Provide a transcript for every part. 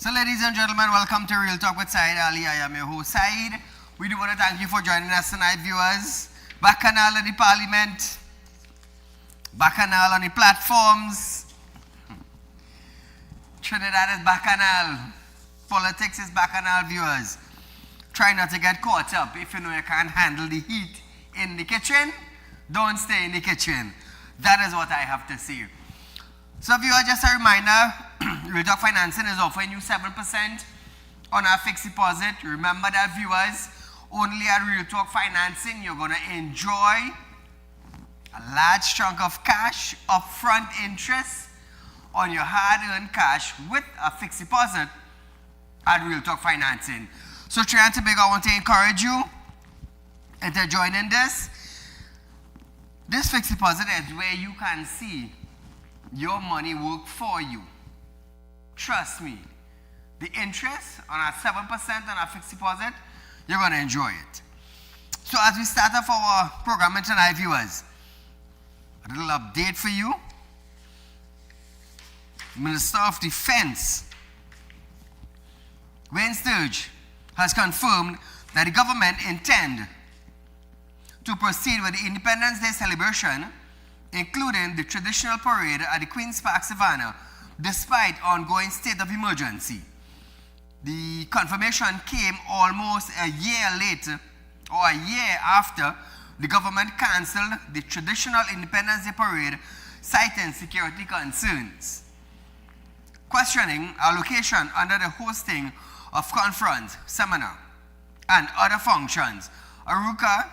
So ladies and gentlemen, welcome to Real Talk with Saieed Ali. I am your host, Saeed. We do want to thank you for joining us tonight, viewers. Bacchanal in the parliament, bacchanal on the platforms. Trinidad is bacchanal. Politics is bacchanal, viewers. Try not to get caught up. If you know you can't handle the heat in the kitchen, don't stay in the kitchen. That is what I have to say. So viewers, just a reminder, Real Talk Financing is offering you 7% on our fixed deposit. Remember that, viewers, only at Real Talk Financing, you're going to enjoy a large chunk of cash, upfront interest on your hard-earned cash with a fixed deposit at Real Talk Financing. So Trinidad and Tobago, I want to encourage you into joining this. This fixed deposit is where you can see your money work for you. Trust me, the interest on our 7% on our fixed deposit, you're going to enjoy it. So as we start off our program tonight, viewers, a little update for you. Minister of Defense, Wayne Sturge, has confirmed that the government intend to proceed with the Independence Day celebration, including the traditional parade at the Queen's Park Savannah, despite ongoing state of emergency. The confirmation came almost a year later, or a year after, the government cancelled the traditional Independence Day parade, citing security concerns. Questioning allocation under the hosting of conference, seminar, and other functions, Aruka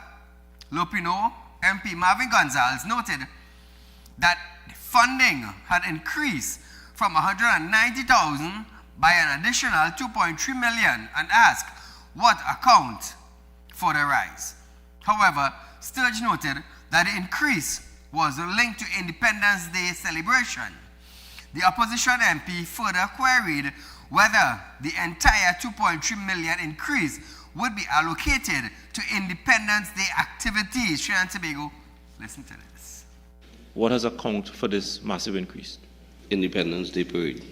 Lopino MP Marvin Gonzalez noted that funding had increased from $190,000 by an additional $2.3 million and asked what account for the rise. However, Sturge noted that the increase was linked to Independence Day celebration. The opposition MP further queried whether the entire $2.3 million increase would be allocated to Independence Day activities. Trinidad and Tobago, listen to this. What has accounted for this massive increase? Independence Day parade.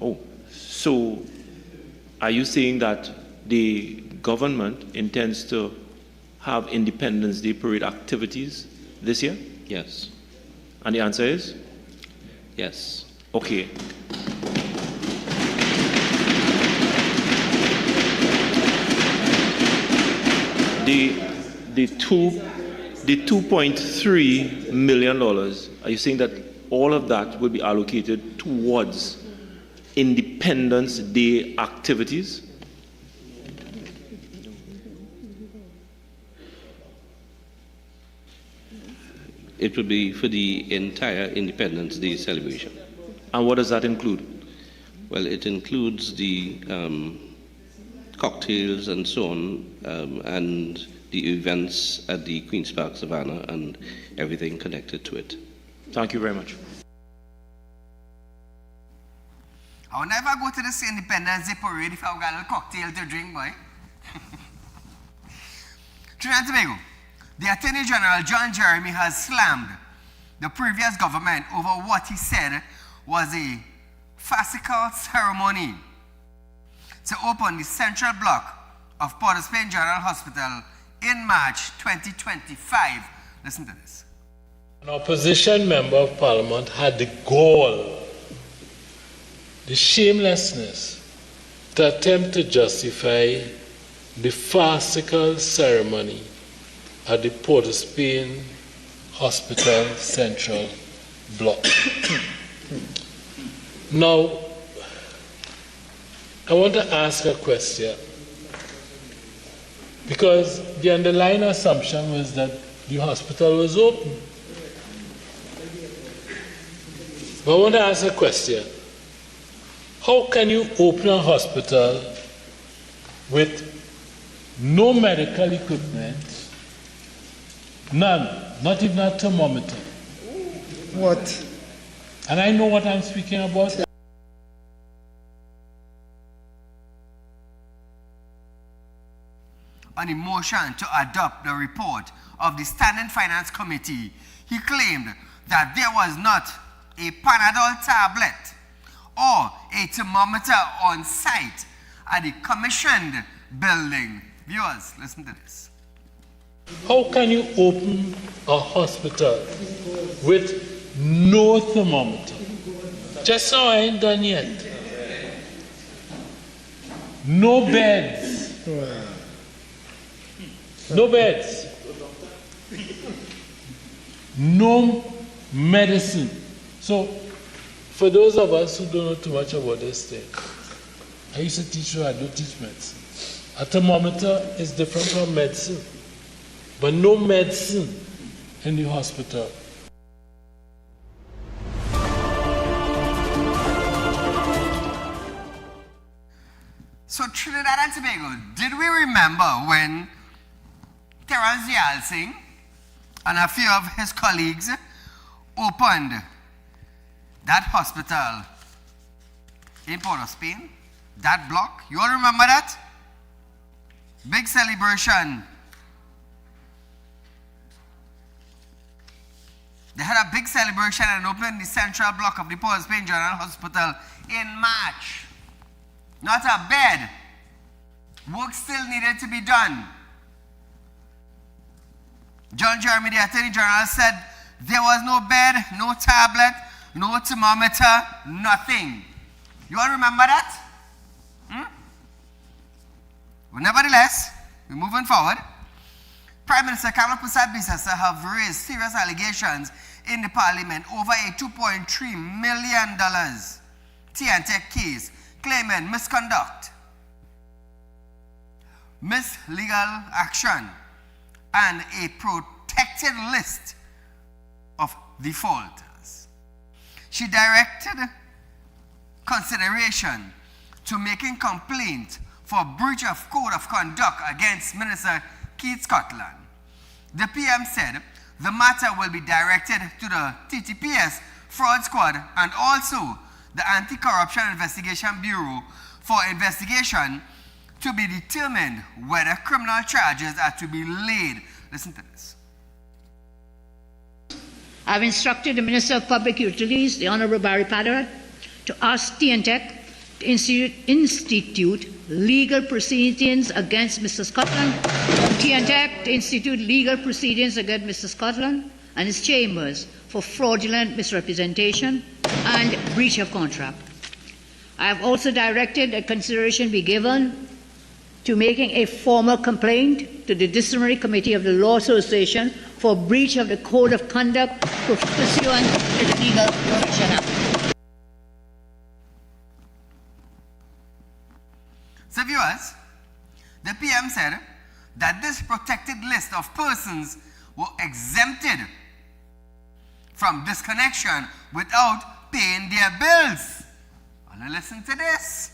Oh, so are you saying that the government intends to have Independence Day parade activities this year? Yes. And the answer is? Yes. Okay. The $2.3 million, are you saying that all of that will be allocated towards Independence Day activities? It will be for the entire Independence Day celebration. And what does that include? Well, it includes the cocktails and so on, and the events at the Queen's Park Savannah and everything connected to it. Thank you very much. I'll never go to this Independence Day parade if I've got a little cocktail to drink, boy. Trinidad and Tobago, the Attorney General John Jeremy has slammed the previous government over what he said was a farcical ceremony to open the central block of Port of Spain General Hospital in March 2025. Listen to this. An opposition member of parliament had the gall, the shamelessness to attempt to justify the farcical ceremony at the Port of Spain Hospital Central Block. Now, I want to ask a question, because the underlying assumption was that the hospital was open. But I want to ask a question. How can you open a hospital with no medical equipment, none, not even a thermometer? What? And I know what I'm speaking about. On a motion to adopt the report of the Standing Finance Committee, he claimed that there was not a Panadol tablet or a thermometer on site at the commissioned building. Viewers, listen to this. How can you open a hospital with no thermometer? Just so I ain't done yet. No beds. No beds. No medicine. So, for those of us who don't know too much about this thing, I used to teach you, I do teach medicine. A thermometer is different from medicine, but no medicine in the hospital. So Trinidad and Tobago, did we remember when Terence Yalsing and a few of his colleagues opened that hospital in Port of Spain? That block? You all remember that? Big celebration. They had a big celebration and opened the central block of the Port of Spain General Hospital in March. Not a bed. Work still needed to be done. John Jeremy, the Attorney General, said there was no bed, no tablet, no thermometer, nothing. You all remember that? Well, nevertheless, we're moving forward. Prime Minister Kamala Persad-Bissessar have raised serious allegations in the Parliament over a $2.3 million TNTech case claiming misconduct, mislegal action, and a protected list of defaulters. She directed consideration to making complaint for breach of code of conduct against Minister Keith Scotland. The PM said the matter will be directed to the TTPS Fraud Squad and also the Anti-Corruption Investigation Bureau for investigation to be determined whether criminal charges are to be laid. Listen to this. I've instructed the Minister of Public Utilities, the Honourable Barry Padarat, to ask TNTech to institute legal proceedings against Mr. Scotland, TNTech to institute legal proceedings against Mr. Scotland and his chambers for fraudulent misrepresentation and breach of contract. I have also directed that consideration be given to making a formal complaint to the Disciplinary Committee of the Law Association for breach of the Code of Conduct pursuant to the Legal Profession Act. So viewers, the PM said that this protected list of persons were exempted from disconnection without paying their bills. Now listen to this.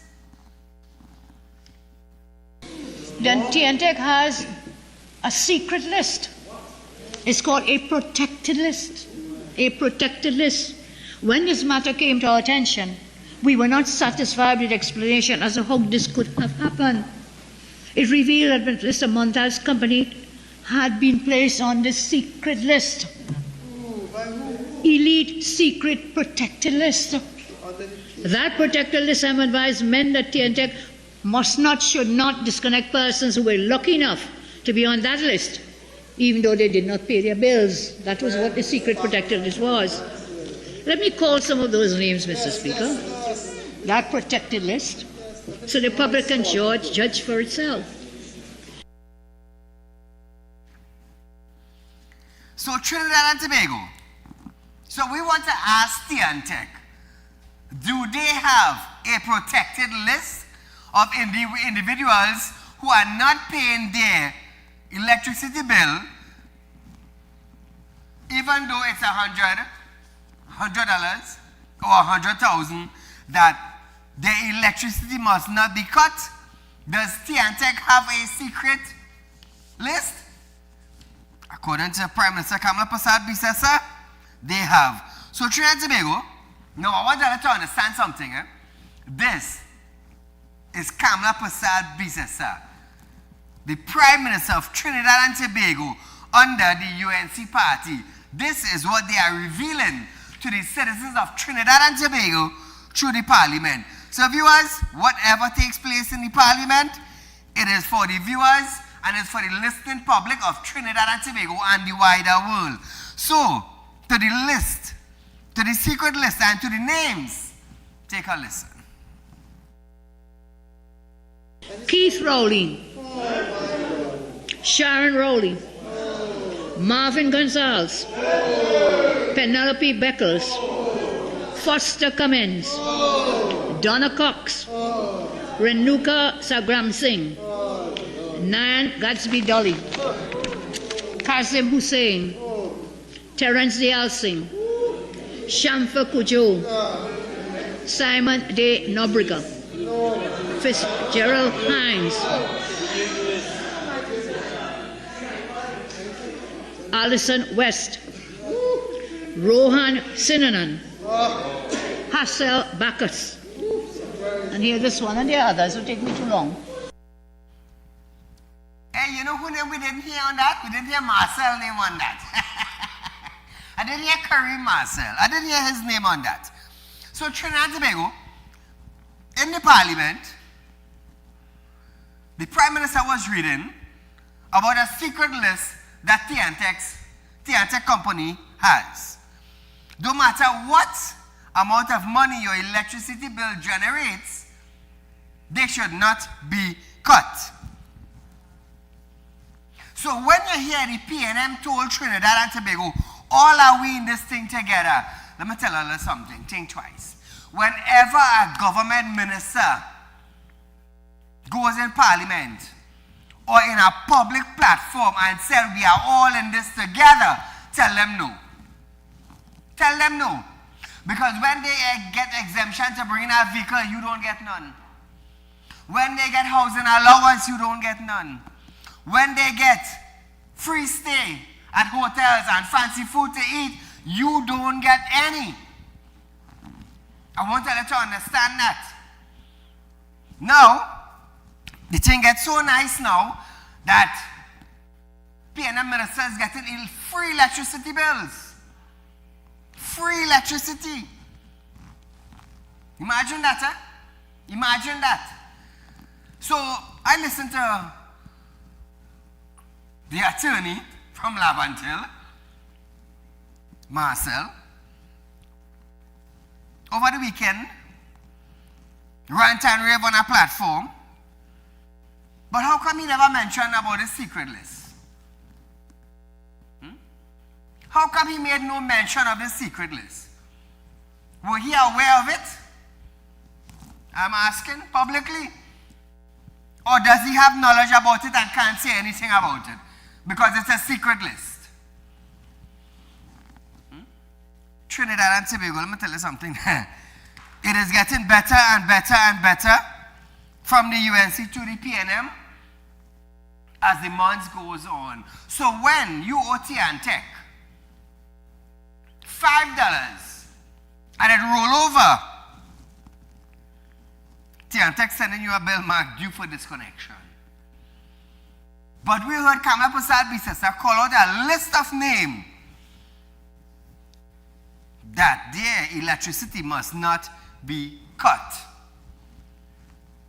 Then TNTech has a secret list. It's called a protected list. A protected list. When this matter came to our attention, we were not satisfied with the explanation as to how this could have happened. It revealed that Mr. Montal's company had been placed on this secret list. Elite, secret, protected list. That protected list, I'm advised, meant that TNTech must not, should not disconnect persons who were lucky enough to be on that list, even though they did not pay their bills. That was what the secret protected list was. Let me call some of those names, Mr. Speaker. That protected list, so the public can judge for itself. So Trinidad and Tobago. So we want to ask TNTech, do they have a protected list of individuals who are not paying their electricity bill, even though it's $100 or $100,000, that their electricity must not be cut? Does TNTech have a secret list? According to Prime Minister Kamala Persad-Bissessar, they have. So Trinidad and Tobago, now I want you to understand something. This is Kamala Persad-Bissessar, the Prime Minister of Trinidad and Tobago under the UNC party. This is what they are revealing to the citizens of Trinidad and Tobago through the parliament. So viewers, whatever takes place in the parliament, it is for the viewers and it's for the listening public of Trinidad and Tobago and the wider world. So, to the list, to the secret list and to the names, take a listen. Keith Rowley, Sharon Rowley, Marvin Gonzalez, Penelope Beckles, Foster Cummins, Donna Cox, Renuka Sagram Singh, Nayan Gatsby Dolly, Qasim Hussain, Terence Dayal Singh, Shamfa Kujo, Simon De Nobriga, Fitzgerald Hines, Alison West, Rohan Sinanan, Hassel Bacchus, and here this one and the others will take me too long. Hey, you know who name we didn't hear on that? We didn't hear Marcel name on that. I didn't hear Kareem Marcel. I didn't hear his name on that. So Trinidad and Tobago, in the parliament, the Prime Minister was reading about a secret list that TNTech company has. No matter what amount of money your electricity bill generates, they should not be cut. So when you hear the PNM told Trinidad and Tobago, all are we in this thing together, let me tell you something, think twice. Whenever a government minister goes in parliament or in a public platform and says we are all in this together, tell them no. Tell them no. Because when they get exemption to bring in a vehicle, you don't get none. When they get housing allowance, you don't get none. When they get free stay at hotels and fancy food to eat, you don't get any. I want you to understand that. Now, the thing gets so nice now that PNM ministers getting free electricity bills. Free electricity. Imagine that, eh? Imagine that. So, I listened to the attorney from Lavantil, Marcel, over the weekend, rant and rave on a platform. But how come he never mentioned about the secret list? How come he made no mention of the secret list? Were he aware of it? I'm asking publicly. Or does he have knowledge about it and can't say anything about it? Because it's a secret list. Trinidad and Tobago, let me tell you something. It is getting better and better and better from the UNC to the PNM as the months goes on. So when you owe TNTech $5 and it roll over, TNTech sending you a bill marked due for disconnection. But we heard Kamala Prasad Bisesa call out a list of names that their electricity must not be cut.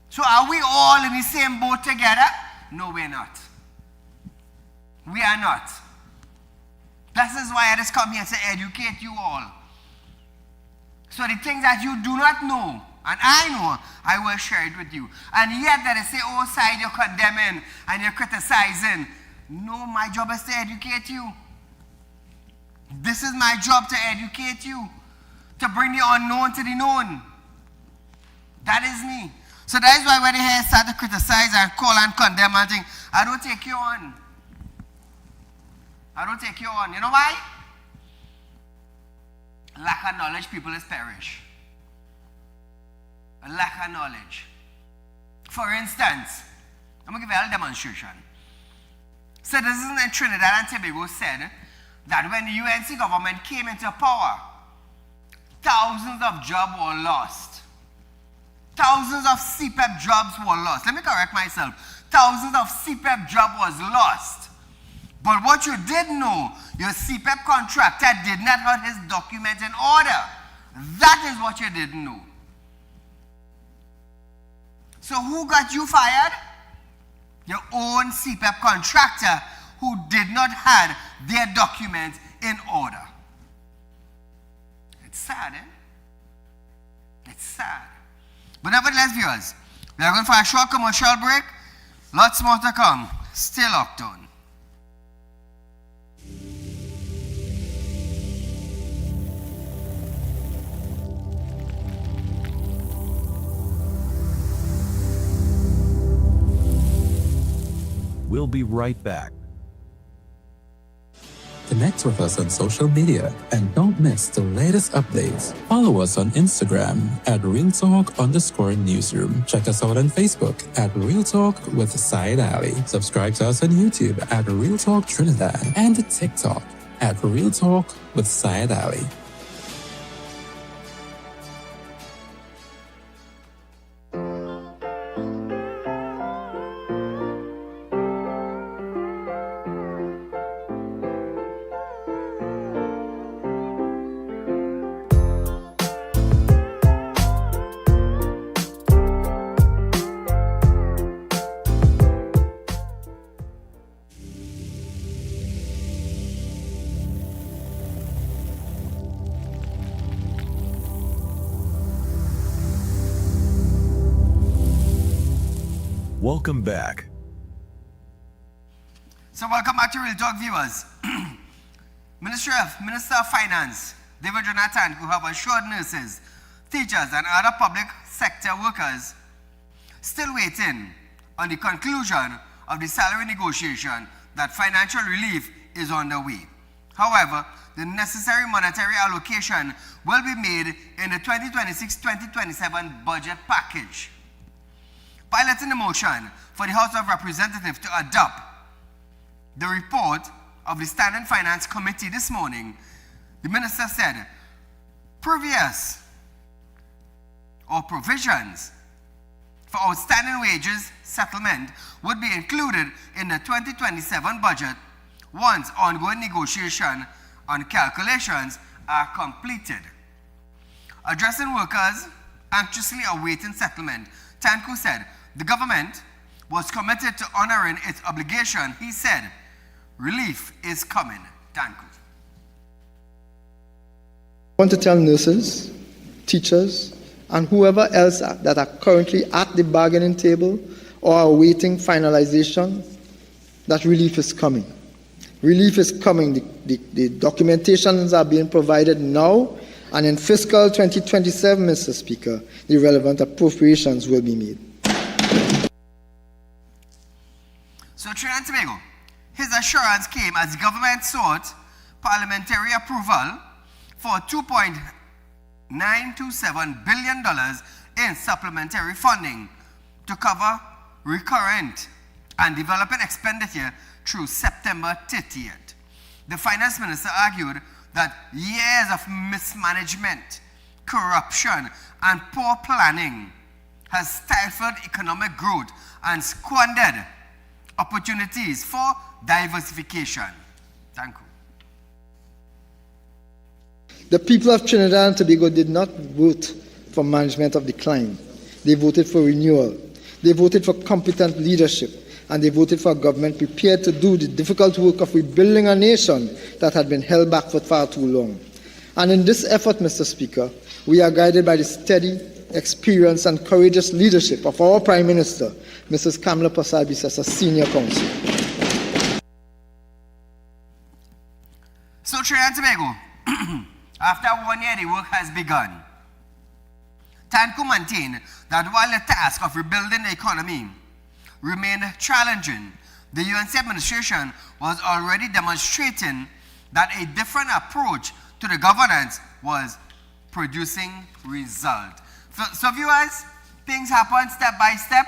So are we all in the same boat together? No, we're not. We are not. This is why I just come here to educate you all. So the things that you do not know, and I know, I will share it with you. And yet that they say, oh, side, you're condemning and you're criticizing. No, my job is to educate you. This is my job, to educate you. To bring the unknown to the known. That is me. So that is why when they start to criticize and call and condemn and think, I don't take you on. I don't take you on. You know why? Lack of knowledge, people is perish. A lack of knowledge. For instance, I'm going to give you a demonstration. Citizens in Trinidad and Tobago said that when the UNC government came into power, thousands of jobs were lost. Thousands of CPEP jobs were lost. Let me correct myself. Thousands of CPEP jobs was lost. But what you did know, your CPEP contractor did not have his document in order. That is what you didn't know. So who got you fired? Your own CPAP contractor who did not have their documents in order. It's sad, eh? It's sad. But nevertheless, viewers, we are going for a short commercial break. Lots more to come. Stay locked on. We'll be right back. Connect with us on social media and don't miss the latest updates. Follow us on Instagram at RealTalk_Newsroom. Check us out on Facebook at Real Talk with Saieed Ali. Subscribe to us on YouTube at Real Talk Trinidad and TikTok at Real Talk with Saieed Ali. Welcome back. So welcome back to Real Talk, viewers. Minister of Finance, David Jonathan, who have assured nurses, teachers, and other public sector workers still waiting on the conclusion of the salary negotiation that financial relief is on the way. However, the necessary monetary allocation will be made in the 2026-2027 budget package. Piloting the motion for the House of Representatives to adopt the report of the Standing Finance Committee this morning, the minister said previous or provisions for outstanding wages settlement would be included in the 2027 budget once ongoing negotiation on calculations are completed. Addressing workers anxiously awaiting settlement, Tanku said the government was committed to honoring its obligation. He said, relief is coming. Tanku. I want to tell nurses, teachers, and whoever else that are currently at the bargaining table or are awaiting finalization that relief is coming. Relief is coming. The documentations are being provided now, and in fiscal 2027, Mr. Speaker, the relevant appropriations will be made. So Trinidad and Tobago, his assurance came as the government sought parliamentary approval for $2.927 billion in supplementary funding to cover recurrent and development expenditure through September 30th. The finance minister argued that years of mismanagement, corruption, and poor planning has stifled economic growth and squandered opportunities for diversification. Thank you. The people of Trinidad and Tobago did not vote for management of decline. They voted for renewal. They voted for competent leadership. And they voted for a government prepared to do the difficult work of rebuilding a nation that had been held back for far too long. And in this effort, Mr. Speaker, we are guided by the steady, experienced, and courageous leadership of our Prime Minister, Mrs. Kamala Persad-Bissess, as a senior counsel. So Trinidad and Tobago, after 1 year, the work has begun. Tanku maintained that while the task of rebuilding the economy remained challenging, the UNC administration was already demonstrating that a different approach to the governance was producing results. So viewers, things happen step by step.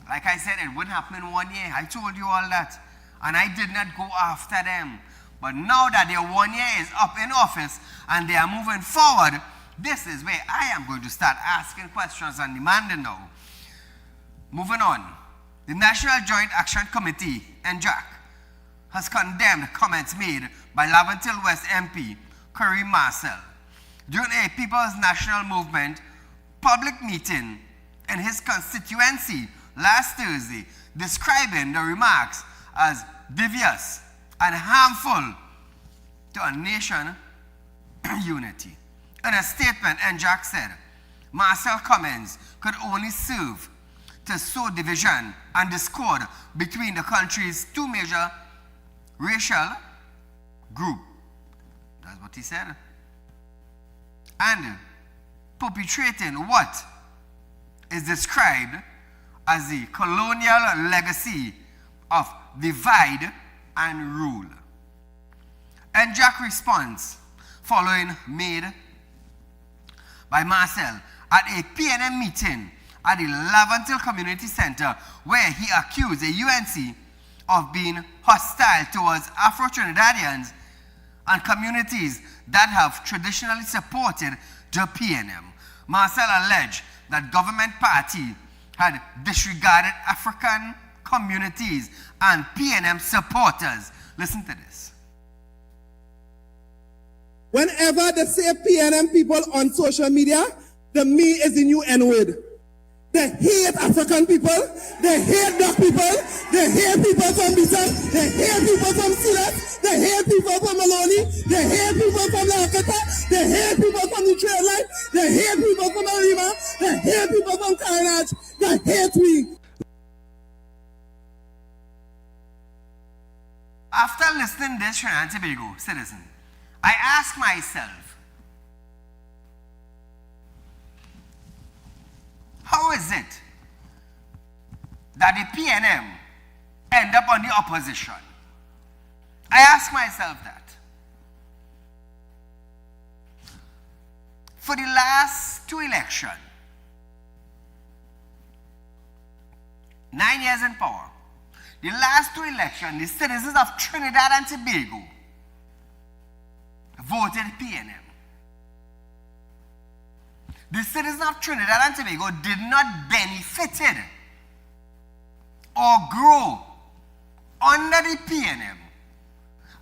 Like I said, it wouldn't happen in 1 year. I told you all that. And I did not go after them. But now that their 1 year is up in office and they are moving forward, this is where I am going to start asking questions and demanding now. Moving on. The National Joint Action Committee, NJAC, has condemned comments made by Laventille West MP Kareem Marcel during a People's National Movement public meeting in his constituency last Thursday, describing the remarks as devious and harmful to a nation unity. In a statement, Njak said, Marcel comments could only serve to sow division and discord between the country's two major racial groups. That's what he said. And perpetrating what is described as the colonial legacy of divide and rule. Njak response following made by Marcel at a PNM meeting at the Lavantil Community Center, where he accused the UNC of being hostile towards Afro-Trinidadians and communities that have traditionally supported the PNM. Marcel alleged that government party had disregarded African communities and PNM supporters. Listen to this. Whenever they say PNM people on social media, the me is the new N-word. They hate African people, they hate black people, they hate people from Bissau, they hate people from Silas, they hate people from Maloney, they hate people from Lakota, they hate people from the trail line, they hate people from Arima, they hate people from Carnage, they hate me. After listening to this Trinidad and Tobago citizen, I ask myself, how is it that the PNM end up on the opposition? I ask myself that. For the last two elections, 9 years in power, the last two elections, the citizens of Trinidad and Tobago voted PNM. The citizens of Trinidad and Tobago did not benefit or grow under the PNM.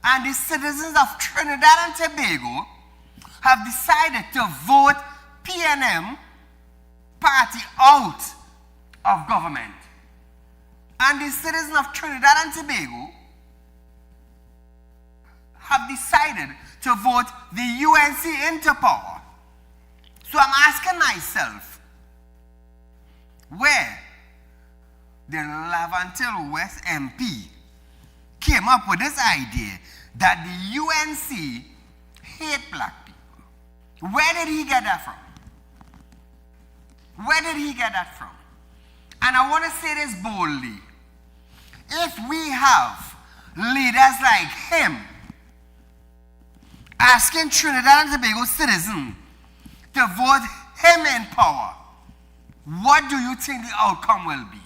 And the citizens of Trinidad and Tobago have decided to vote PNM party out of government. And the citizens of Trinidad and Tobago have decided to vote the UNC into power. So I'm asking myself, where the Lavantil West MP came up with this idea that the UNC hate black people. Where did he get that from? Where did he get that from? And I want to say this boldly. If we have leaders like him asking Trinidad and Tobago citizens to vote him in power, what do you think the outcome will be?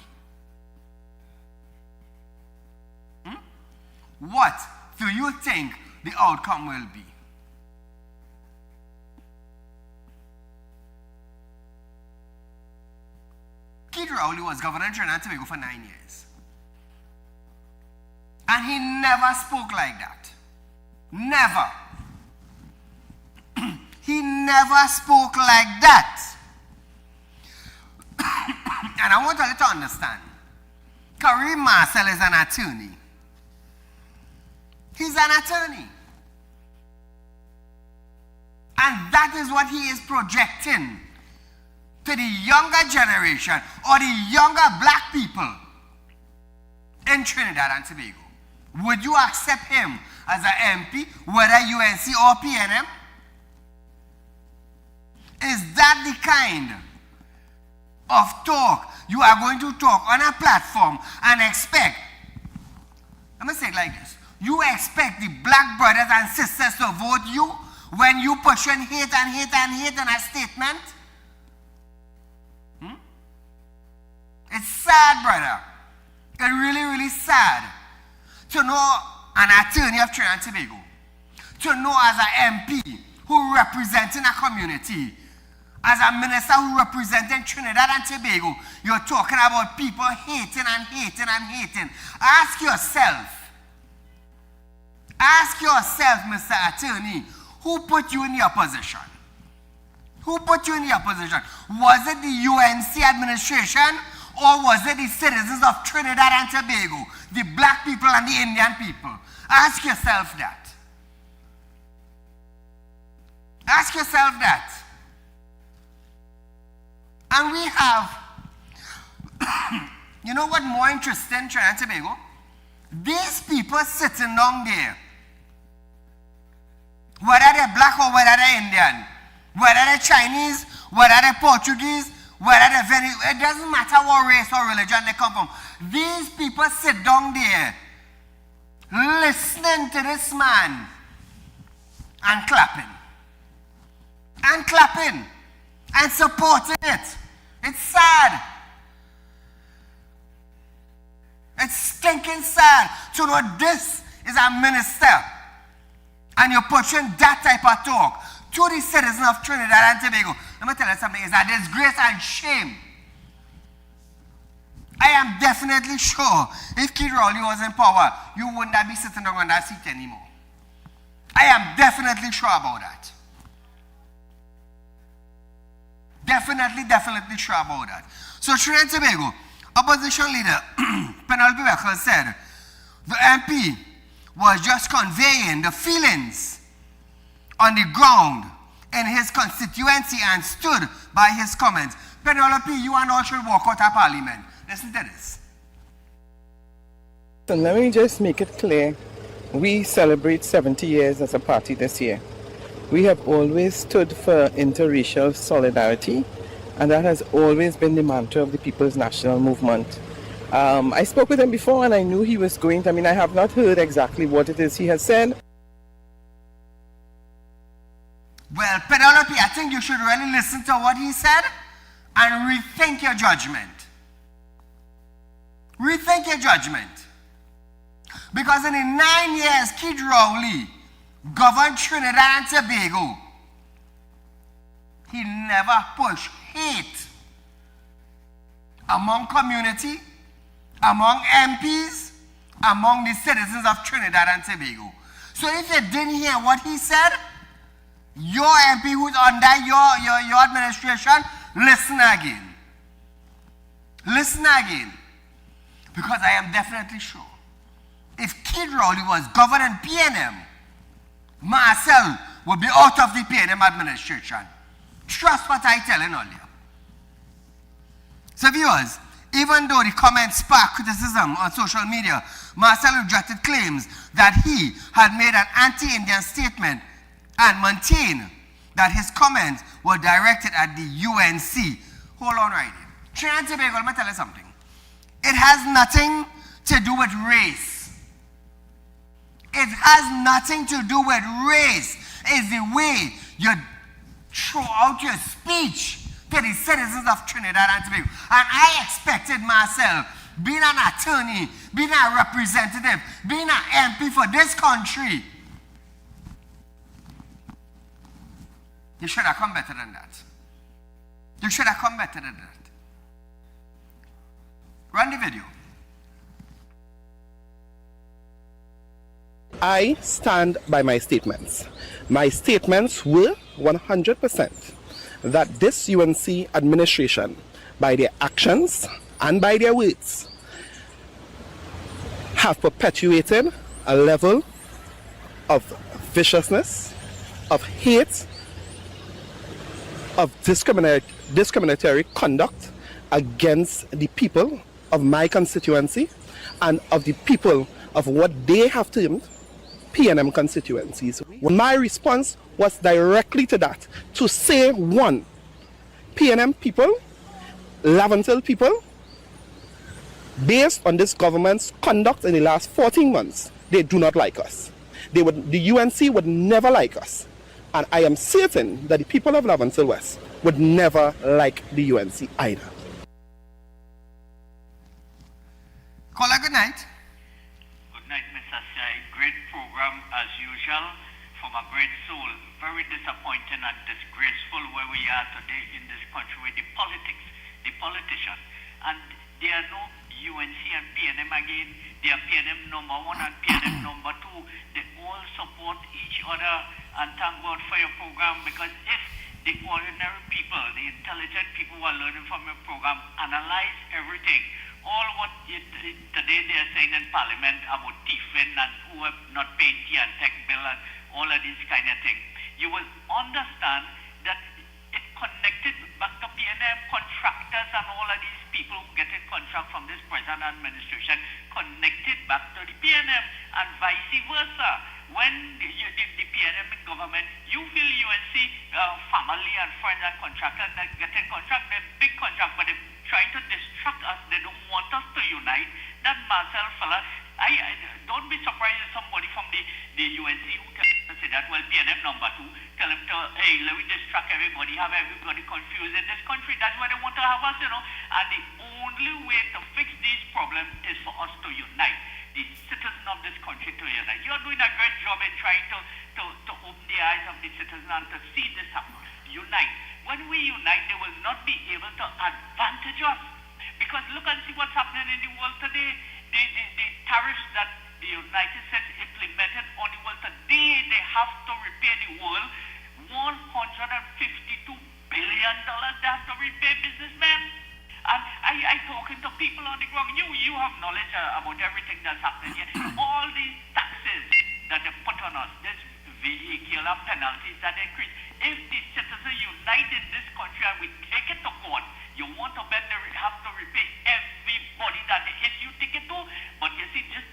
What do you think the outcome will be? Keith Rowley was governor of Trinidad and Tobago for 9 years. And he never spoke like that. Never. He never spoke like that. And I want you to understand, Kareem Marcel is an attorney. He's an attorney. And that is what he is projecting to the younger generation or the younger black people in Trinidad and Tobago. Would you accept him as an MP, whether UNC or PNM? Is that the kind of talk you are going to talk on a platform and expect? Let me say it like this. You expect the black brothers and sisters to vote you when you pushing hate and hate and hate in a statement? It's sad, brother. It's really, really sad to know an attorney of Trinidad and Tobago, to know as an MP who representing a community, as a minister who representing Trinidad and Tobago, you're talking about people hating and hating and hating. Ask yourself, Mr. Attorney, who put you in your position? Who put you in your position? Was it the UNC administration or was it the citizens of Trinidad and Tobago, the black people and the Indian people? Ask yourself that. Ask yourself that. And we have, you know what more interesting, Trinidad and Tobago? These people sitting down there, whether they're black or whether they're Indian, whether they're Chinese, whether they're Portuguese, whether they're it doesn't matter what race or religion they come from. These people sit down there listening to this man and clapping. And clapping. And supporting it. It's sad. It's stinking sad to know this is a minister and you're pushing that type of talk to the citizens of Trinidad and Tobago. Let me tell you something, it's a disgrace and shame. I am definitely sure if Kid Rowley was in power, you wouldn't be sitting down on that seat anymore. I am definitely sure about that. Definitely sure about that. So Trinidad and Tobago, opposition leader Penelope Becker said the MP was just conveying the feelings on the ground in his constituency and stood by his comments. Penelope, you and all should walk out of Parliament. Listen to this. So let me just make it clear. We celebrate 70 years as a party this year. We have always stood for interracial solidarity, and that has always been the mantra of the People's National Movement. I spoke with him before and I knew he was going to, I have not heard exactly what it is he has said. Well, Penelope, I think you should really listen to what he said and rethink your judgment. Rethink your judgment. Because in the 9 years Kid Rowley governed Trinidad and Tobago, he never pushed hate among community, among MPs, among the citizens of Trinidad and Tobago. So if you didn't hear what he said, your MP who's under your administration, listen again. Listen again. Because I am definitely sure if Kid Rowley was governing PNM, Marcel would be out of the PNM administration. Trust what I tell you earlier. So viewers, even though the comments sparked criticism on social media, Marcel rejected claims that he had made an anti-Indian statement and maintained that his comments were directed at the UNC. Hold on right here. Trinidad and Tobago, let me tell you something. It has nothing to do with race. It has nothing to do with race. It's the way you throw out your speech to the citizens of Trinidad and Tobago. And I expected myself, being an attorney, being a representative, being an MP for this country, you should have come better than that. You should have come better than that. Run the video. I stand by my statements. My statements were 100% that this UNC administration, by their actions and by their words, have perpetuated a level of viciousness, of hate, of discriminatory conduct against the people of my constituency and of the people of what they have termed PNM constituencies. My response was directly to that, to say, one, PNM people, Laventil people, based on this government's conduct in the last 14 months, they do not like us. The UNC would never like us. And I am certain that the people of Laventil West would never like the UNC either. Caller, good night. Good night, Mr. Saieed. Great program as usual from a great soul. Very disappointing and disgraceful where we are today in this country with the politics, the politicians. And there are no UNC and PNM again. They are PNM number 1 and PNM number 2. They all support each other, and thank God for your program, because if the ordinary people, the intelligent people who are learning from your program, analyze everything. All what today they are saying in Parliament about thieving and who have not paid and tech bill and all of these kind of things, you will understand that it connected back to PNM contractors and all of these people who get a contract from this present administration connected back to the PNM and vice versa. When the PNM government, you feel UNC family and friends and contractors that get a contract, they're big contract, but they're trying to distract us. They don't want us to unite. That Marcel fella, I don't be surprised if somebody from the UNC who can say that, well, PNM number 2, tell him to, hey, let me distract everybody, have everybody confused in this country. That's why they want to have us, you know. And the only way to fix these problems is for us to unite. The citizens of this country to unite. You're doing a great job in trying to open the eyes of the citizens and to see this happen. Unite. When we unite, they will not be able to advantage us. Because look and see what's happening in the world today. The tariffs that the United States implemented on the world today, they have to repay the world $152 billion. They have to repay businessmen. And I talking to people on the ground. You have knowledge about everything that's happening here. All these taxes that they put on us, this vehicular penalties that they increase. If the citizens unite in this country and we take it to court, you want to bet they have to repay everybody that they issue ticket to. But you see, this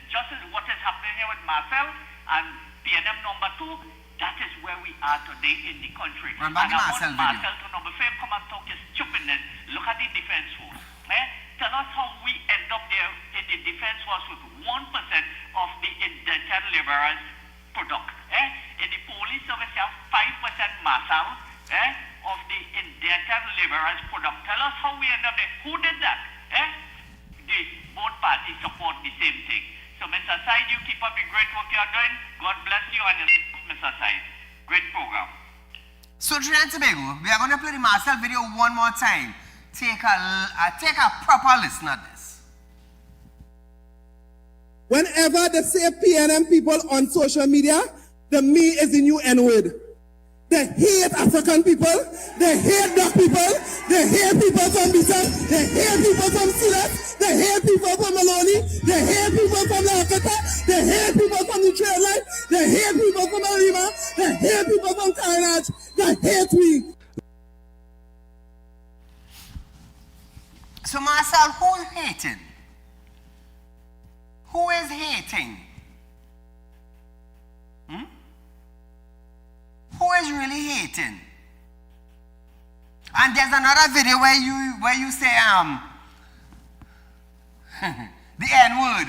just is what is happening here with Marcel and PNM number 2. That is where we are today in the country. And I want Marcel to know, before you come and talk your stupidness, look at the defense force. Tell us how we end up there in the defense force with 1% of the indentured laborers' product. In the police service, you have 5% Marcel of the indentured laborers' product. Tell us how we end up there. Who did that? Both parties support the same thing. So, Mr. Said, you keep up the great work you are doing. God bless you and your Mr. Said. Great program. So, Trinidad and Tobago, we are going to play the Marcel video one more time. Take a proper listen at this. Whenever they say PNM people on social media, the me is the new N-word. They hate African people, they hate black people, they hate people from Bissau, they hate people from Silas, they hate people from Maloney, they hate people from Lakota, they hate people from the trade line, they hate people from Arima, they hate people from Kainaj, they hate me. So, Marcel, who's hating? Who is hating? Who is really hating? And there's another video where you say the N-word.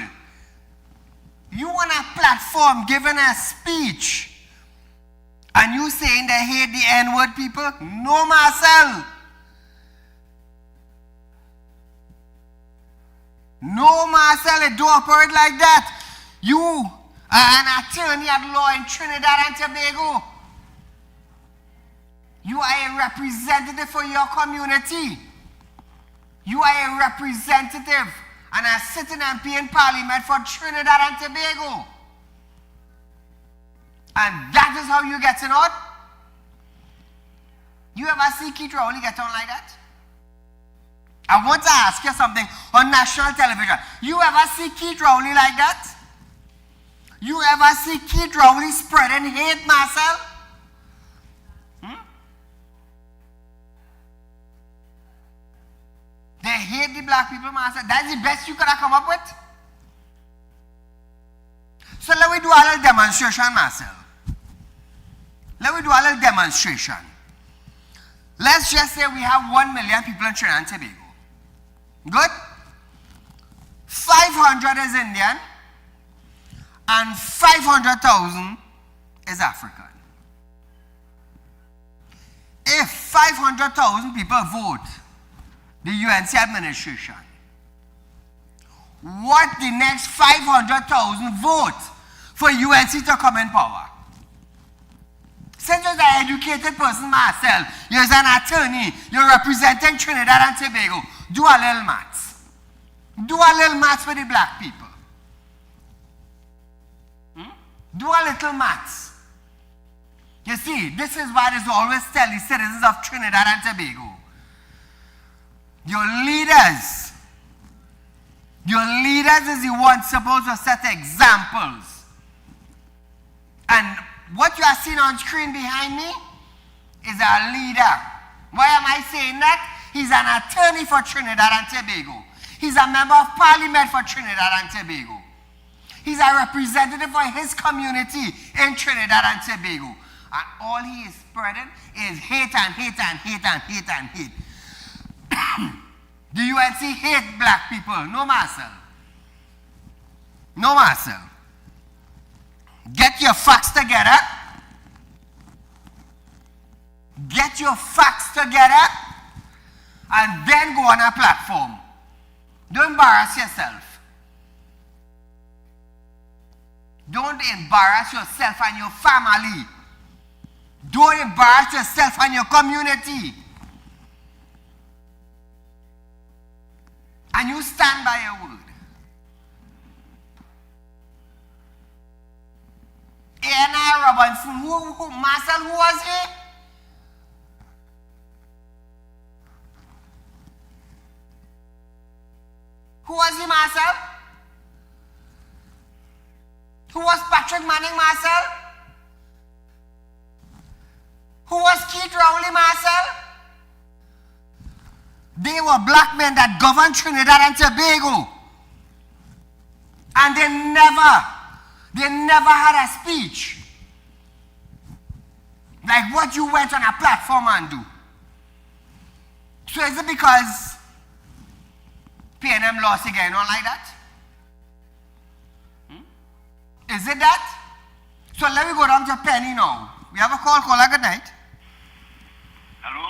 You on a platform giving a speech and you saying they hate the N-word people? No, Marcel. No, Marcel, it don't operate like that. You are an attorney at law in Trinidad and Tobago. You are a representative for your community. You are a representative and a sitting MP in Parliament for Trinidad and Tobago. And that is how you get it on? You ever see Keith Rowley get on like that? I want to ask you something on national television. You ever see Keith Rowley like that? You ever see Keith Rowley spreading hate, Marcel? They hate the black people, Marcel. That's the best you could have come up with? So let me do a little demonstration, Marcel. Let me do a little demonstration. Let's just say we have 1 million people in Trinidad and Tobago. Good? 500 is Indian and 500,000 is African. If 500,000 people vote the UNC administration, what the next 500,000 vote for UNC to come in power? Since you're an educated person, Marcel, you're an attorney, you're representing Trinidad and Tobago, do a little maths. Do a little maths for the black people. Do a little maths. You see, this is why there's always tell the citizens of Trinidad and Tobago, your leaders is the ones supposed to set examples. And what you are seeing on screen behind me is our leader. Why am I saying that? He's an attorney for Trinidad and Tobago. He's a member of parliament for Trinidad and Tobago. He's a representative for his community in Trinidad and Tobago. And all he is spreading is hate and hate and hate and hate and hate. The UNC hate black people. No, Marcel. No, Marcel. Get your facts together. Get your facts together. And then go on a platform. Don't embarrass yourself. Don't embarrass yourself and your family. Don't embarrass yourself and your community. And you stand by your word. A.N.I. Robinson, Marcel, who was he? Who was he, Marcel? Who was Patrick Manning, Marcel? Who was Keith Rowley, Marcel? They were black men that governed Trinidad and Tobago. And they never had a speech like what you went on a platform and do. So is it because PNM lost again, not like that? Is it that? So let me go down to Penny now. We have a call. Caller, good night. Hello?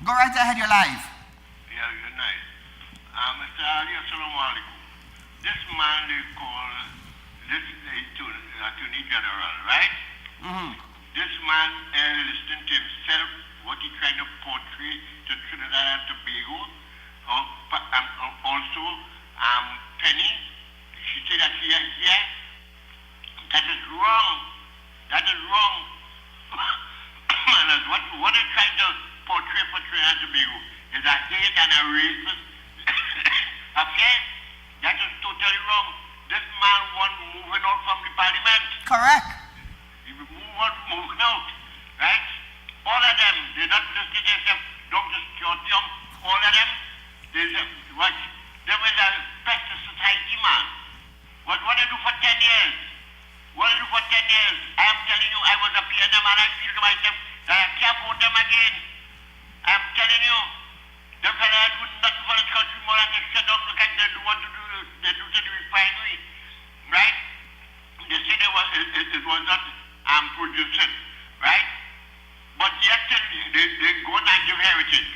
Go right ahead, you're live. Yeah, good night. Mr. Ali, assalamu alaikum. This man they call this Attorney General, right? Mm-hmm. This man listening to himself, what he trying to portray to Trinidad and Tobago. Also, Penny, she said that she is here. That is wrong. That is wrong. And what they're trying to portray for Trinidad and Tobago is a hate and a racist affair. That is totally wrong. This man wants moving out from the parliament. Correct. He will moving out. Right? All of them, they're not listening to themselves. Dr. Young, all of them, they was a best society man. What they do for 10 years? What they do for 10 years? I am telling you, I was a PNM and I feel to myself that I can't vote them again. I am telling you, them fellas do nothing for this country more than they sit down, look at they do what to do, they do to the refinery. Right? They say it was not producing. Right? But yet they go and give heritage.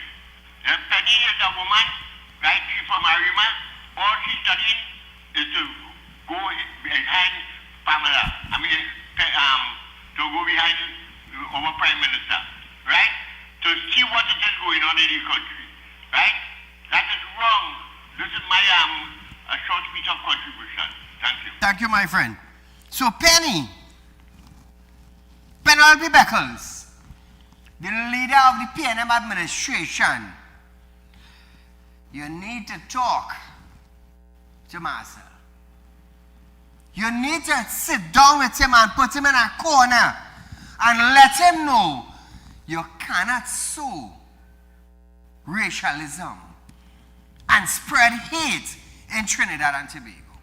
Penny is a woman, right? She's from Arima. All she's studying is to go behind Pamela. To go behind our Prime Minister, right? To see what is going on in the country, right? That is wrong. This is my a short piece of contribution. Thank you. Thank you, my friend. So Penny, Penelope Beckles, the leader of the PNM administration, you need to talk to Marcel. You need to sit down with him and put him in a corner and let him know you cannot sow racialism and spread hate in Trinidad and Tobago.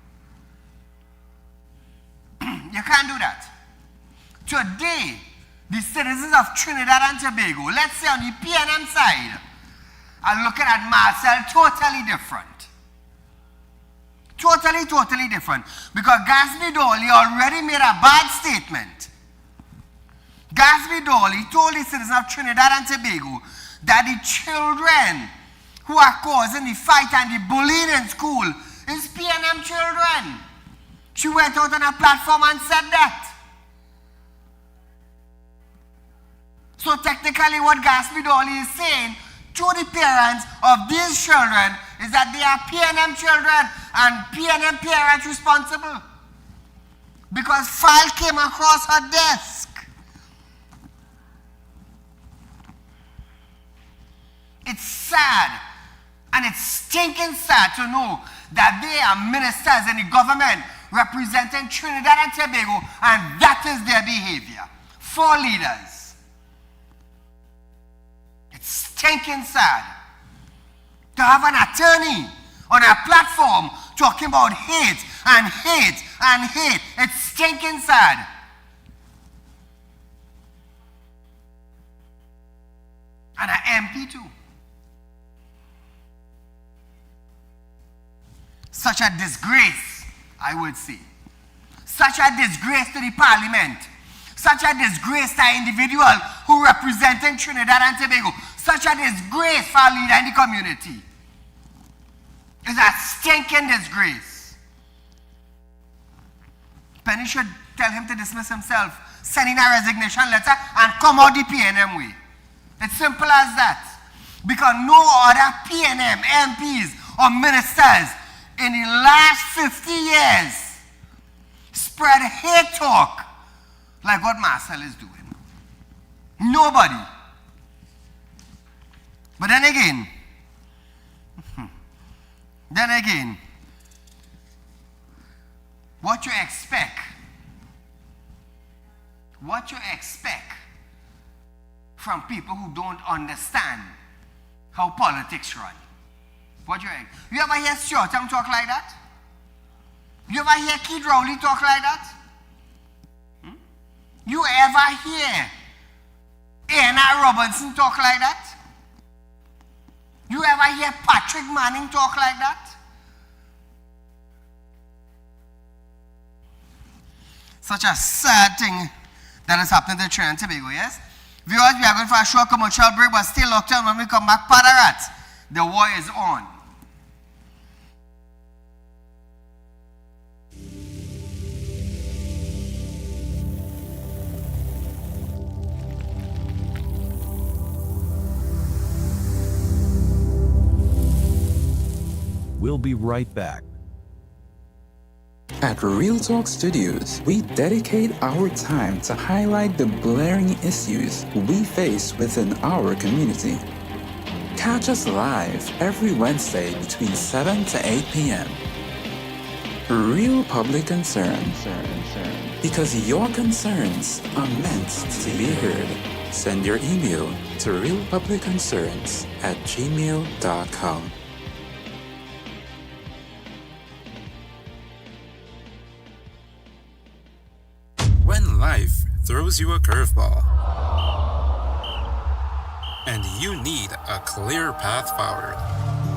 You can't do that. Today, the citizens of Trinidad and Tobago, let's say on the PNM side, are looking at Marcel totally different. Totally different. Because Gasby Dolly already made a bad statement. Gasby Dolly told the citizens of Trinidad and Tobago that the children who are causing the fight and the bullying in school is PNM children. She went out on a platform and said that. So technically what Gasby Dolly is saying to the parents of these children is that they are PNM children and PNM parents responsible. Because file came across her desk. It's sad, and it's stinking sad to know that they are ministers in the government representing Trinidad and Tobago, and that is their behavior. 4 leaders. It's stinking sad to have an attorney on a platform talking about hate and hate and hate. It's stinking sad. And an MP too. Such a disgrace, I would say. Such a disgrace to the parliament. Such a disgrace to an individual who representing Trinidad and Tobago. Such a disgrace for a leader in the community. It's a stinking disgrace. Penny should tell him to dismiss himself, send in a resignation letter, and come out the PNM way. It's simple as that. Because no other PNM, MPs, or ministers in the last 50 years spread hate talk like what Marcel is doing. Nobody. But then again, what you expect from people who don't understand how politics run. You ever hear Stuarton talk like that? You ever hear Keith Rowley talk like that? You ever hear Anna Robinson talk like that? You ever hear Patrick Manning talk like that? Such a sad thing that is happening to Trinidad and Tobago, yes? Viewers, we are going for a short commercial break, but stay locked in. When we come back, Padarat, the war is on. We'll be right back. At Real Talk Studios, we dedicate our time to highlight the blaring issues we face within our community. Catch us live every Wednesday between 7 to 8 p.m. Real Public Concerns. Because your concerns are meant to be heard. Send your email to realpublicconcerns@gmail.com. When life throws you a curveball and you need a clear path forward,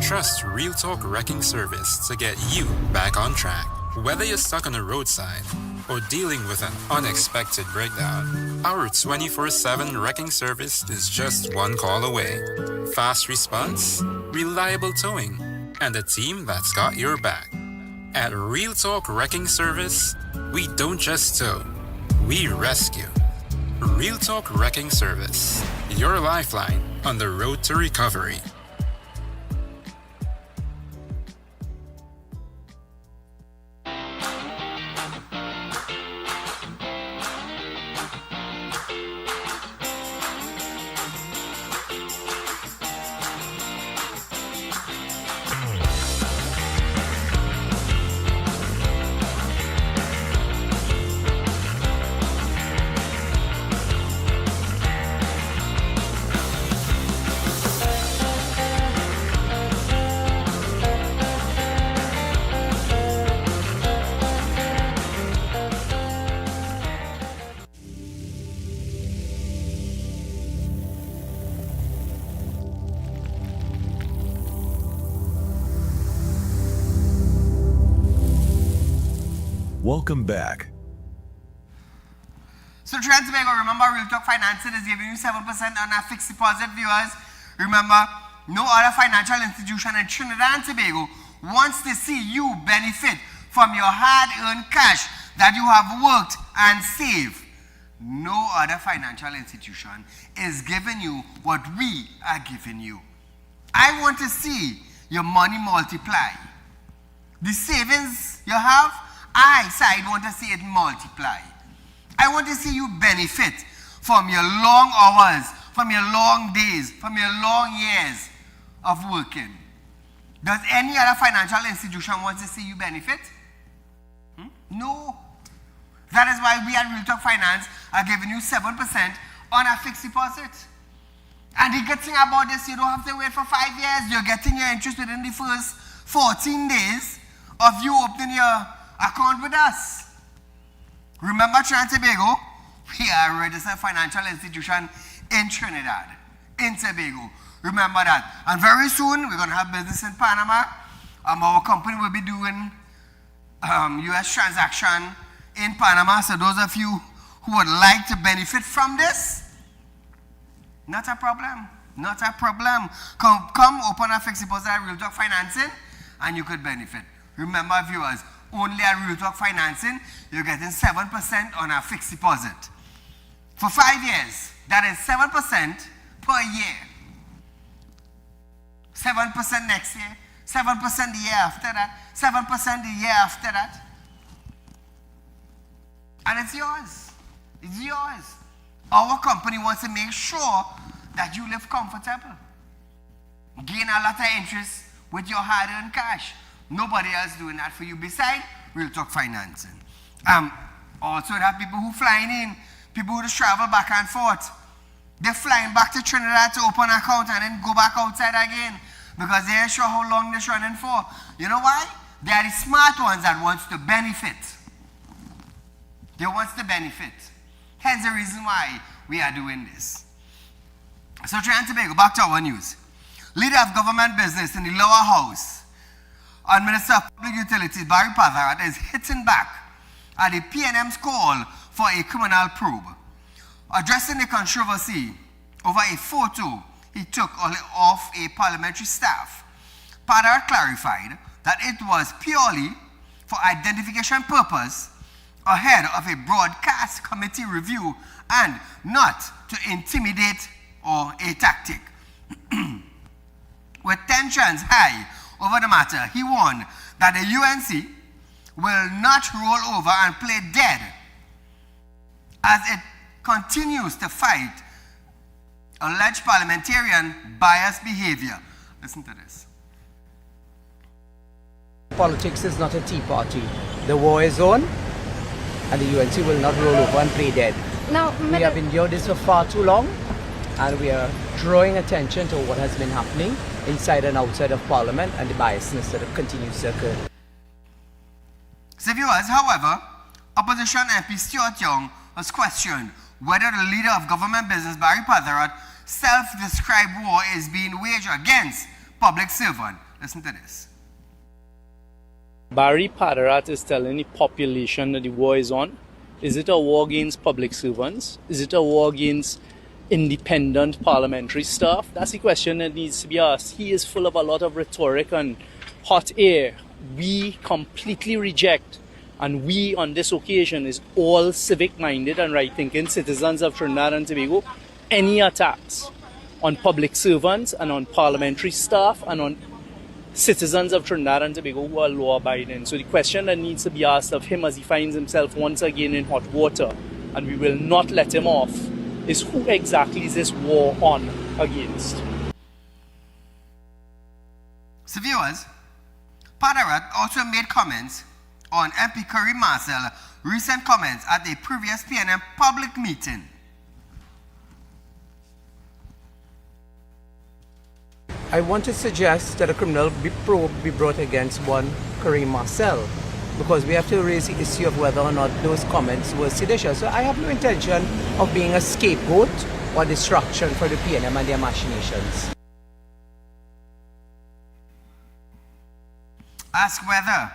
trust Real Talk Wrecking Service to get you back on track. Whether you're stuck on the roadside or dealing with an unexpected breakdown, our 24/7 wrecking service is just one call away. Fast response, reliable towing, and a team that's got your back. At Real Talk Wrecking Service, we don't just tow, we rescue. Real Talk Wrecking Service, your lifeline on the road to recovery. Welcome back. So Trinidad and Tobago, remember Real Talk Financing is giving you 7% on a fixed deposit, viewers. Remember, no other financial institution in Trinidad and Tobago wants to see you benefit from your hard-earned cash that you have worked and saved. No other financial institution is giving you what we are giving you. I want to see your money multiply. The savings you have, I want to see it multiply. I want to see you benefit from your long hours, from your long days, from your long years of working. Does any other financial institution want to see you benefit? No. That is why we at Real Talk Finance are giving you 7% on a fixed deposit. And the good thing about this, you don't have to wait for 5 years. You're getting your interest within the first 14 days of you opening your account with us. Remember Trinidad and Tobago? We are a registered financial institution in Trinidad, in Tobago. Remember that. And very soon, we're going to have business in Panama. Our company will be doing U.S. transaction in Panama. So those of you who would like to benefit from this, not a problem. Not a problem. Come open a fixed deposit at Real Talk Financing and you could benefit. Remember, viewers, only at Real Talk Financing, you're getting 7% on a fixed deposit. For 5 years, that is 7% per year. 7% next year, 7% the year after that, 7% the year after that. And it's yours. It's yours. Our company wants to make sure that you live comfortable. Gain a lot of interest with your hard-earned cash. Nobody else doing that for you beside Real Talk Financing. Also, we have people who flying in, people who just travel back and forth. They're flying back to Trinidad to open an account and then go back outside again because they ain't sure how long they're running for. You know why? They are the smart ones that wants to benefit. They want to benefit. Hence the reason why we are doing this. So Trinidad and Tobago, back to our news. Leader of government business in the lower house and Minister of Public Utilities Barry Patharat is hitting back at the PNM's call for a criminal probe. Addressing the controversy over a photo he took of a parliamentary staff, Patharat clarified that it was purely for identification purpose ahead of a broadcast committee review and not to intimidate or a tactic. With tensions high over the matter, he warned that the UNC will not roll over and play dead as it continues to fight alleged parliamentarian biased behavior. Listen to this. Politics is not a tea party. The war is on, and the UNC will not roll over and play dead. Now, we have endured this for far too long, and we are drawing attention to what has been happening inside and outside of Parliament and the biasness that continues to occur. So viewers, however, opposition MP Stuart Young was questioned whether the leader of government business, Barry Patharat, self-described war is being waged against public servant. Listen to this. Barry Patharat is telling the population that the war is on. Is it a war against public servants? Is it a war against independent parliamentary staff? That's the question that needs to be asked. He is full of a lot of rhetoric and hot air. We completely reject, and we on this occasion is all civic-minded and right-thinking citizens of Trinidad and Tobago, any attacks on public servants and on parliamentary staff and on citizens of Trinidad and Tobago who are law-abiding. So the question that needs to be asked of him as he finds himself once again in hot water, and we will not let him off, is who exactly is this war on against? So viewers, Patharat also made comments on MP Kareem Marcel recent comments at a previous PNM public meeting. I want to suggest that a criminal probe be brought against one Kareem Marcel, because we have to raise the issue of whether or not those comments were seditious. So I have no intention of being a scapegoat or distraction for the PNM and their machinations. Asked whether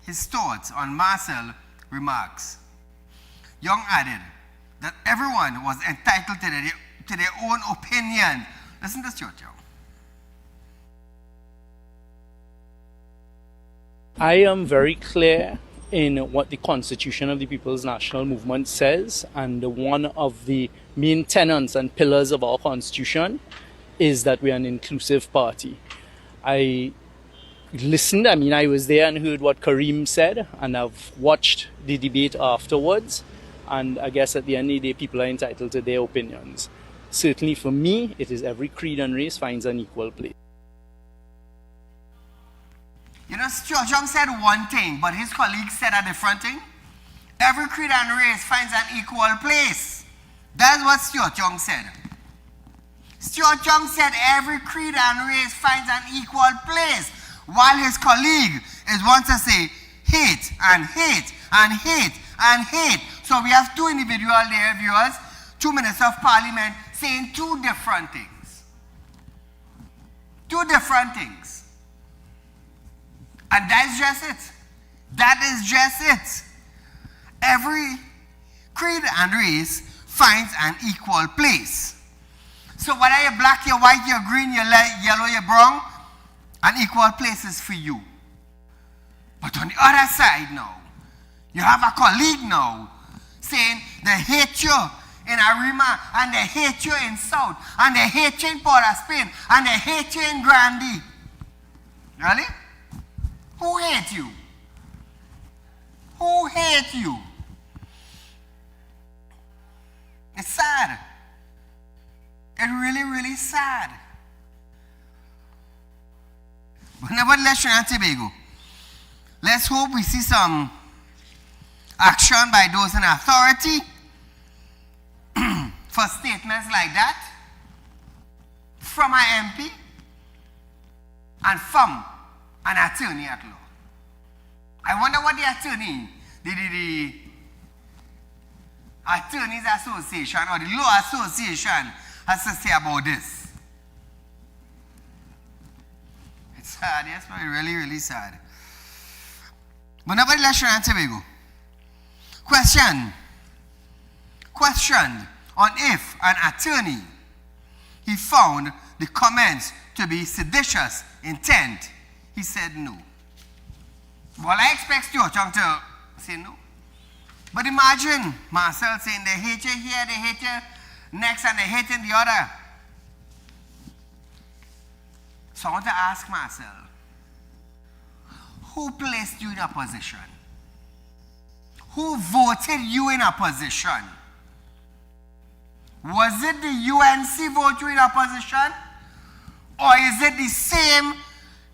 his thoughts on Marcel remarks, Young added that everyone was entitled to their own opinion. Listen to Stuart Young. I am very clear in what the Constitution of the People's National Movement says, and one of the main tenets and pillars of our Constitution is that we are an inclusive party. I listened, I was there and heard what Kareem said, and I've watched the debate afterwards, and I guess at the end of the day, people are entitled to their opinions. Certainly for me, it is every creed and race finds an equal place. You know, Stuart Young said one thing, but his colleagues said a different thing. Every creed and race finds an equal place. That's what Stuart Young said. Stuart Young said every creed and race finds an equal place, while his colleague is wants to say hate and hate and hate and hate. So we have two individuals there, viewers, 2 Ministers of Parliament saying two different things. Two different things. And that's just it. That is just it. Every creed and race finds an equal place. So whether you're black, you're white, you're green, you're yellow, you're brown, an equal place is for you. But on the other side now, you have a colleague now saying they hate you in Arima, and they hate you in South, and they hate you in Port of Spain, and they hate you in Grandie. Really? Who hates you? Who hates you? It's sad. It's really, really sad. But nevertheless, Trinidad and Tobago, let's hope we see some action by those in authority for statements like that from an MP and from an attorney at law. I wonder what the attorney, the Attorneys Association or the Law Association has to say about this. It's sad, yes, but really, really sad. But nevertheless, Trinidad and Tobago, questioned on if an attorney, he found the comments to be seditious intent, he said no. Well, I expect Stuart Young to say no. But imagine Marcel saying they hate you here, they hate you next, and they hate in the other. So I want to ask Marcel, who placed you in a position? Who voted you in a position? Was it the UNC vote you in a position? Or is it the same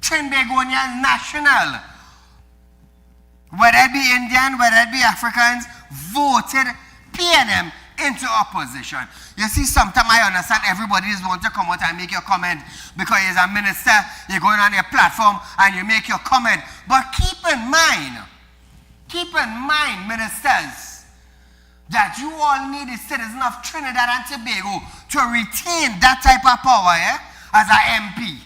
Trinbagonian national, whether it be Indian, whether it be Africans, voted PNM into opposition? You see, sometimes I understand everybody just want to come out and make your comment because you're a minister, you're going on your platform and you make your comment. But keep in mind, ministers, that you all need the citizens of Trinidad and Tobago to retain that type of power, as an MP.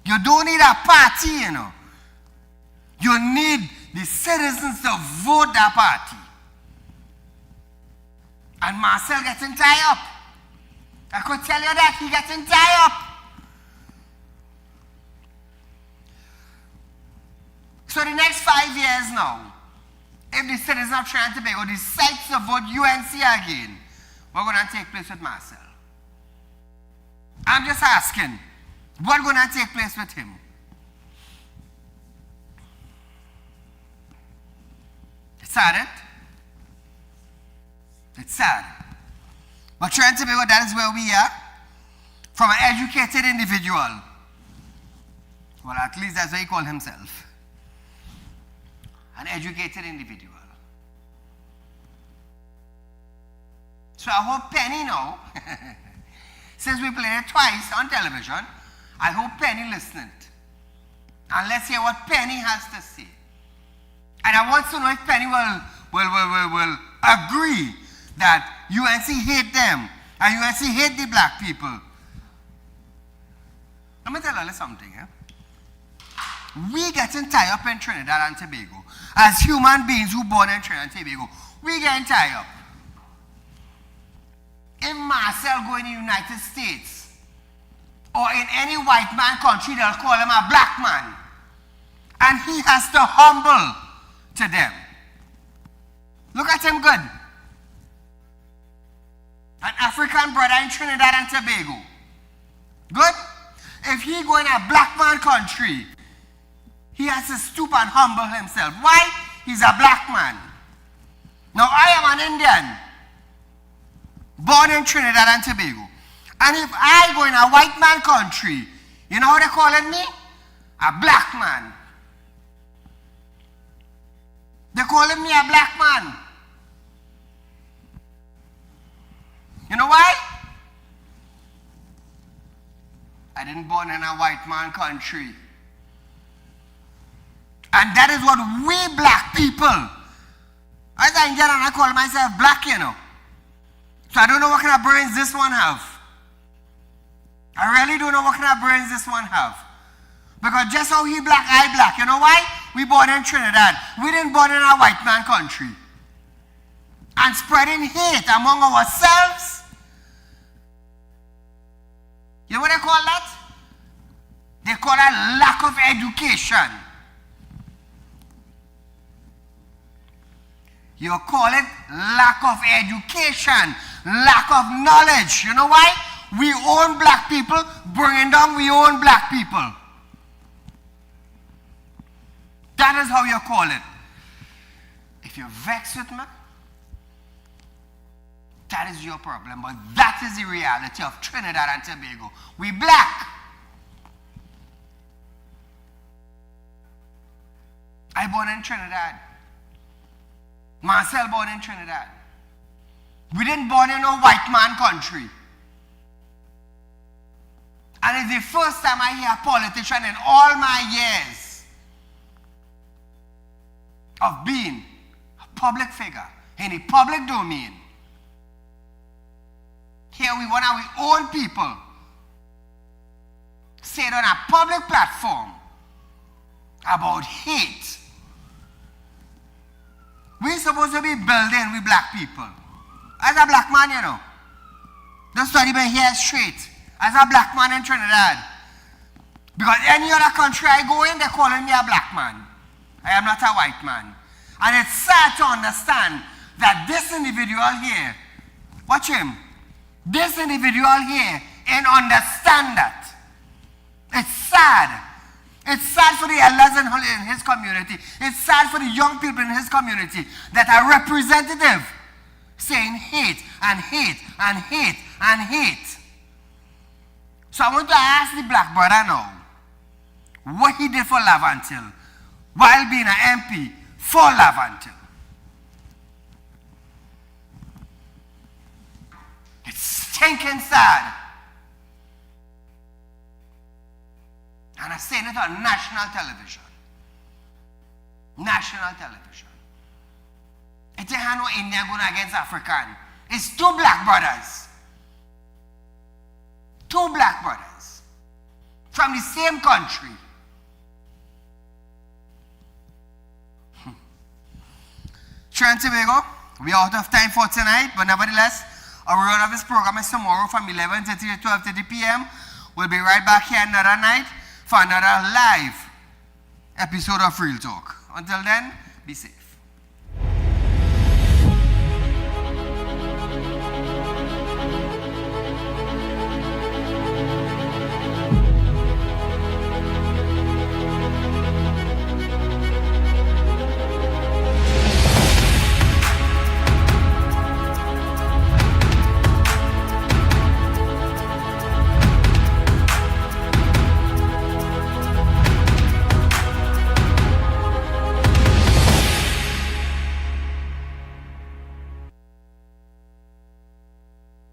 You don't need a party, you know. You need the citizens to vote that party. And Marcel getting tied up. I could tell you that he getting tied up. So the next 5 years now, if the citizens of Trinidad and Tobago decide to vote UNC again, what's going to take place with Marcel? I'm just asking, what's going to take place with him? It's sad, It's sad. But Trinidad and Tobago, that is where we are. From an educated individual. Well, at least that's what he called himself. An educated individual. So I hope Penny now, since we played it twice on television, I hope Penny listened. And let's hear what Penny has to say. And I want to know if Penny will agree that UNC hate them and UNC hate the black people. Let me tell you something. We getting tied up in Trinidad and Tobago. As human beings who born in Trinidad and Tobago, we getting tied up. If Marcel go in the United States or in any white man country, they'll call him a black man. And he has to humble to them. Look at him good. An African brother in Trinidad and Tobago. Good? If he go in a black man country, he has to stoop and humble himself. Why? He's a black man. Now I am an Indian. born in Trinidad and Tobago. And if I go in a white man country, you know how they calling me? A black man. They're calling me a black man. You know why? I didn't born in a white man country. And that is what we black people, as I in general, I call myself black, you know. So I don't know what kind of brains this one have. I really don't know what kind of brains this one have. Because just how he black, I black. You know why? We born in Trinidad. We didn't born in a white man country. And spreading hate among ourselves. You know what they call that? They call that lack of education. You call it lack of education, lack of knowledge. You know why? We own black people, bringing down we own black people. That is how you call it. If you're vexed with me, that is your problem. But that is the reality of Trinidad and Tobago. We black. I born in Trinidad. Marcel born in Trinidad. We didn't born in a white man country. And it's the first time I hear a politician in all my years of being a public figure in the public domain. Here we want our own people say it on a public platform about hate. We're supposed to be building with black people. As a black man, you know. Don't study my hair straight. As a black man in Trinidad. Because any other country I go in, they're calling me a black man. I am not a white man. And it's sad to understand that this individual here, watch him, this individual here ain't understand that. It's sad. It's sad for the elders in his community. It's sad for the young people in his community that a representative saying hate and hate and hate and hate. So I want to ask the black brother now what he did for Lavantil while being an MP for Lavantil. It's stinking sad. And I'm saying it on national television. National television. It ain't no India going against African. It's two black brothers. Two black brothers. From the same country. Trinidad and Tobago, we're out of time for tonight, but nevertheless, our run of this program is tomorrow from 11:30 to 12:30 p.m. We'll be right back here another night for another live episode of Real Talk. Until then, be safe.